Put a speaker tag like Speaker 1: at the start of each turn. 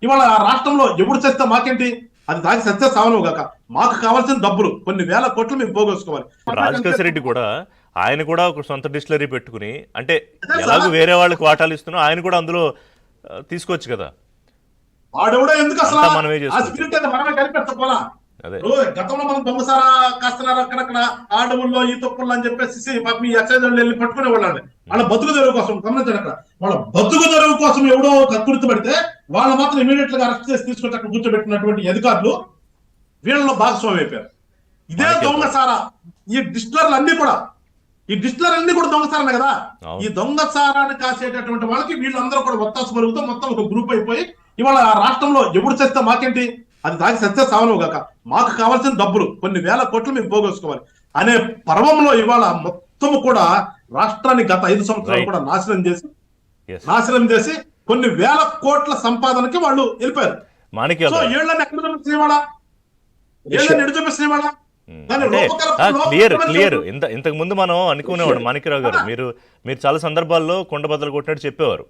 Speaker 1: ఇవాళ ఆ రాష్ట్రంలో ఎప్పుడు చేస్తే మాకేంటి, అది దానికి సత్య సావనవు గాక, మాకు కావాల్సిన డబ్బులు కొన్ని వేల కోట్లు మేము పోగొట్టుకోవాలి.
Speaker 2: ఇప్పుడు రాజకేశ్వర రెడ్డి కూడా ఆయన కూడా ఒక సొంత డిస్టిలరీ పెట్టుకుని, అంటే
Speaker 1: అదే
Speaker 2: ఎలాగో
Speaker 1: సార్,
Speaker 2: వేరే వాళ్ళకి వాటాలు ఇస్తున్నా ఆయన కూడా అందులో తీసుకోవచ్చు కదా.
Speaker 1: వాడెవడో ఎందుకు అసలు
Speaker 2: అంతా మనమే
Speaker 1: ఆ
Speaker 2: చేసుకోవచ్చు.
Speaker 1: స్పిరిట్ అయితే మనమే కనిపెట్టపోలా.
Speaker 2: అదే
Speaker 1: గతంలో మనం దొంగసారా కాస్తున్నారు అక్కడక్కడ ఆడవుల్లో ఈ తొప్పుల్లో అని చెప్పేసి పాపం ఈ ఎక్సైజ్ వాళ్ళు వెళ్ళి పట్టుకునే వాళ్ళని వాళ్ళ బతుకు తెరువు కోసం గమనించండి. అక్కడ వాళ్ళ బతుకు తెరువు కోసం ఎవడో కక్కుర్తి పడితే వాళ్ళు మాత్రం ఇమీడియట్ గా అరెస్ట్ చేసి తీసుకొచ్చి అక్కడ కూర్చోబెట్టినటువంటి అధికారులు వీళ్ళలో భాగస్వామి అయిపోయారు. ఇదే దొంగసారా ఈ డిస్టిలర్లు అన్ని కూడా, ఈ డిస్టిలర్ అన్ని కూడా దొంగసారనే కదా. ఈ దొంగసారాన్ని కాసేటటువంటి వాళ్ళకి వీళ్ళందరూ కూడా ఒత్తాసు మరుగుతూ మొత్తం ఒక గ్రూప్ అయిపోయి ఇవాళ ఆ రాష్ట్రంలో ఎప్పుడు చేస్తే మాకేంటి, అది దానికి సత్య సావనవు గాక, మాకు కావాల్సిన డబ్బులు కొన్ని వేల కోట్లు మేము పోగొట్టుకోవాలి అనే పర్వంలో ఇవాళ మొత్తం కూడా రాష్ట్రాన్ని గత 5 సంవత్సరాలు కూడా నాశనం చేసి కొన్ని వేల కోట్ల సంపాదనకి వాళ్ళు వెళ్ళిపోయారు. సో ఏళ్ళని ఎక్కడ చూపిస్తున్నావాడా, ఏళ్ళని ఎడు చూపిస్తున్నావాడా.
Speaker 2: క్లియర్ ఇంతకు ముందు మనం అనుకునేవాడు మాణిక్యరావు గారు, మీరు చాలా సందర్భాల్లో కొండ బద్దలు కొట్టినట్టు చెప్పేవారు.